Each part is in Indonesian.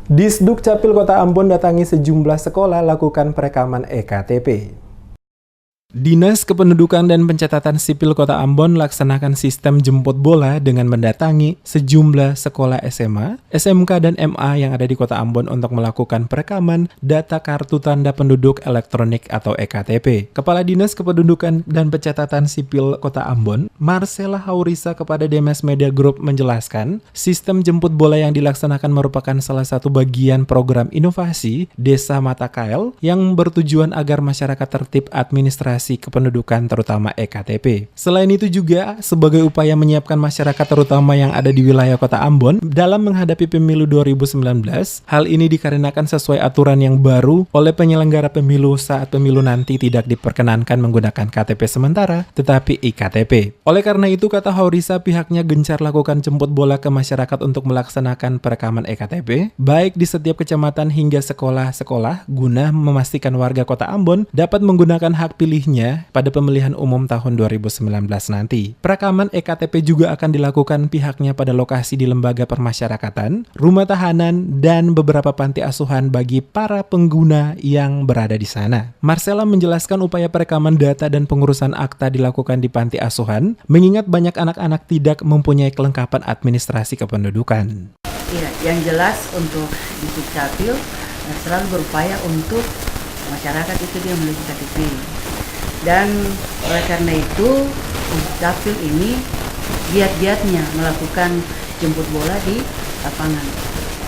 Disduk Capil Kota Ambon datangi sejumlah sekolah lakukan perekaman EKTP. Dinas Kependudukan dan Pencatatan Sipil Kota Ambon laksanakan sistem jemput bola dengan mendatangi sejumlah sekolah SMA, SMK, dan MA yang ada di Kota Ambon untuk melakukan perekaman data kartu tanda penduduk elektronik atau EKTP. Kepala Dinas Kependudukan dan Pencatatan Sipil Kota Ambon, Marcella Haurisa kepada DMS Media Group menjelaskan, sistem jemput bola yang dilaksanakan merupakan salah satu bagian program inovasi Desa Mata Kail yang bertujuan agar masyarakat tertib administrasi kependudukan terutama EKTP. Selain itu juga sebagai upaya menyiapkan masyarakat terutama yang ada di wilayah Kota Ambon dalam menghadapi pemilu 2019. Hal ini dikarenakan sesuai aturan yang baru oleh penyelenggara pemilu saat pemilu nanti tidak diperkenankan menggunakan KTP sementara tetapi iktp. Oleh karena itu, kata Haurisa, pihaknya gencar lakukan jemput bola ke masyarakat untuk melaksanakan perekaman EKTP baik di setiap kecamatan hingga sekolah-sekolah guna memastikan warga Kota Ambon dapat menggunakan hak pilihnya pada pemilihan umum tahun 2019 nanti. Perekaman EKTP juga akan dilakukan pihaknya pada lokasi di lembaga permasyarakatan, rumah tahanan, dan beberapa panti asuhan bagi para pengguna yang berada di sana. Marcella menjelaskan upaya perekaman data dan pengurusan akta dilakukan di panti asuhan, mengingat banyak anak-anak tidak mempunyai kelengkapan administrasi kependudukan. Ya, yang jelas untuk di Dukcapil selalu berupaya untuk masyarakat itu dia memiliki KTP. Dan oleh karena itu, Dukcapil ini giat-giatnya melakukan jemput bola di lapangan.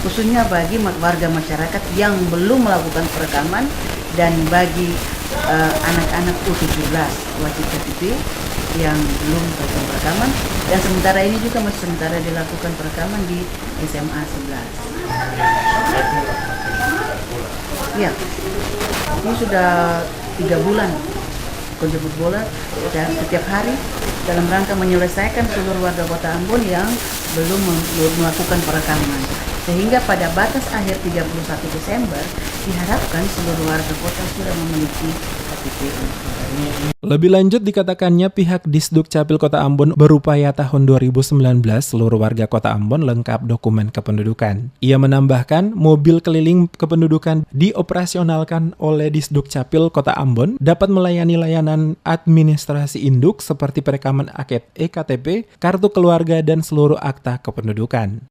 Khususnya bagi warga masyarakat yang belum melakukan perekaman dan bagi anak-anak U17 wajib KTP yang belum melakukan perekaman. Dan sementara ini juga masih sementara dilakukan perekaman di SMA 11. Ya, ini sudah 3 bulan. Jemput bola setiap hari dalam rangka menyelesaikan seluruh warga Kota Ambon yang belum melakukan perekaman. Sehingga pada batas akhir 31 Desember diharapkan seluruh warga kota sudah memiliki KTP. Lebih lanjut dikatakannya pihak Disduk Capil Kota Ambon berupaya tahun 2019 seluruh warga Kota Ambon lengkap dokumen kependudukan. Ia menambahkan mobil keliling kependudukan dioperasionalkan oleh Disduk Capil Kota Ambon dapat melayani layanan administrasi induk seperti perekaman akte EKTP, kartu keluarga, dan seluruh akta kependudukan.